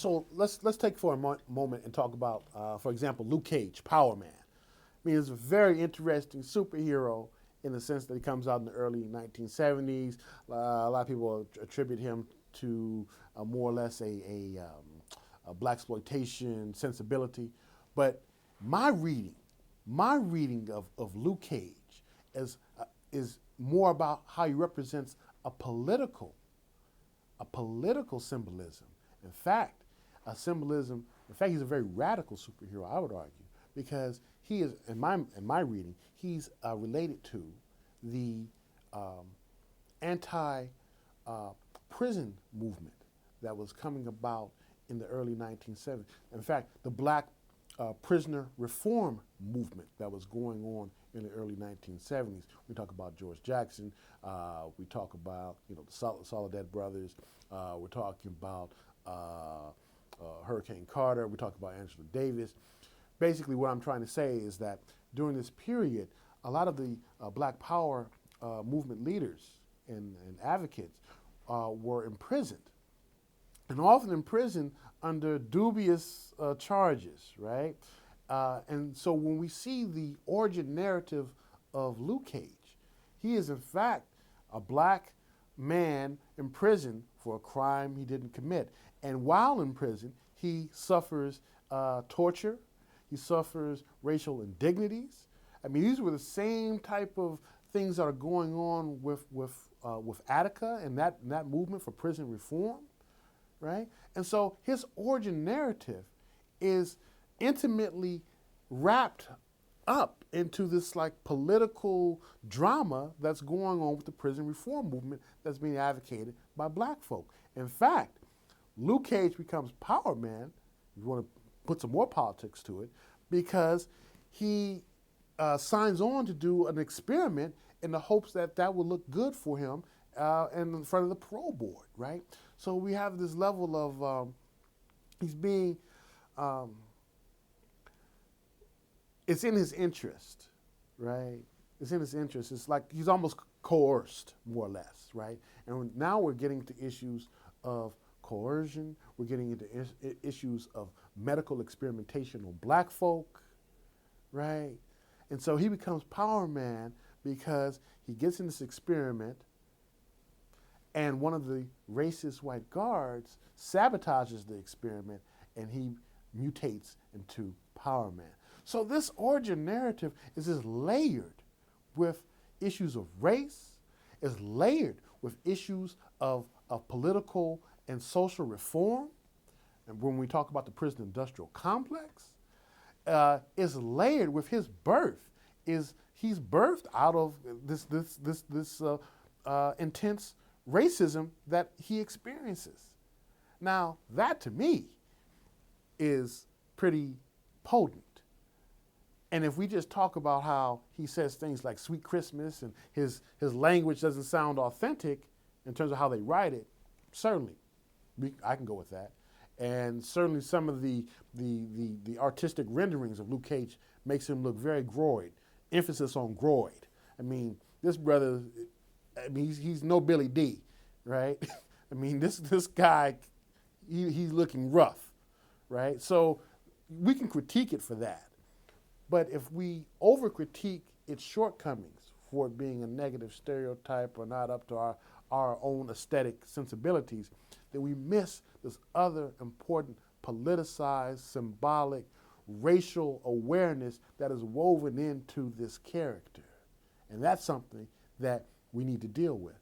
So let's take for a moment and talk about, for example, Luke Cage, Power Man. I mean, it's a very interesting superhero in the sense that he comes out in the early 1970s. A lot of people attribute him to more or less a black exploitation sensibility. But my reading, of Luke Cage is more about how he represents a political symbolism. In fact, a symbolism. In fact, he's a very radical superhero, I would argue, because he is, in my reading, he's related to the anti prison movement that was coming about in the early 1970s. In fact, the black prisoner reform movement that was going on in the early 1970s. We talk about George Jackson. We talk about the Soledad Brothers. We're talking about Hurricane Carter. We talk about Angela Davis. Basically, what I'm trying to say is that during this period, a lot of the Black Power movement leaders and advocates were imprisoned, and often imprisoned under dubious charges, right? And so when we see the origin narrative of Luke Cage, he is in fact a black man in prison for a crime he didn't commit. And while in prison, he suffers torture, he suffers racial indignities. I mean, these were the same type of things that are going on with Attica and that movement for prison reform, right? And so his origin narrative is intimately wrapped up into this like political drama that's going on with the prison reform movement that's being advocated by black folk. In fact, Luke Cage becomes Power Man, if you want to put some more politics to it, because he signs on to do an experiment in the hopes that that will look good for him in front of the parole board, right? So we have this level of, he's being, it's in his interest, right? It's in his interest. It's like he's almost coerced, more or less, right? And now we're getting to issues of coercion. We're getting into issues of medical experimentation on black folk, right? And so he becomes Power Man because he gets in this experiment and one of the racist white guards sabotages the experiment and he mutates into Power Man. So this origin narrative is just layered with issues of race, is layered with issues of political and social reform. And when we talk about the prison industrial complex, is layered with his birth. He's birthed out of this intense racism that he experiences. Now, that to me is pretty potent. And if we just talk about how he says things like Sweet Christmas and his language doesn't sound authentic in terms of how they write it, certainly, I can go with that. And certainly some of the artistic renderings of Luke Cage makes him look very groid, emphasis on groid. I mean, this brother, I mean, he's no Billy D, right? I mean, this guy, he's looking rough, right? So we can critique it for that. But if we over-critique its shortcomings for it being a negative stereotype or not up to our own aesthetic sensibilities, then we miss this other important politicized, symbolic, racial awareness that is woven into this character. And that's something that we need to deal with.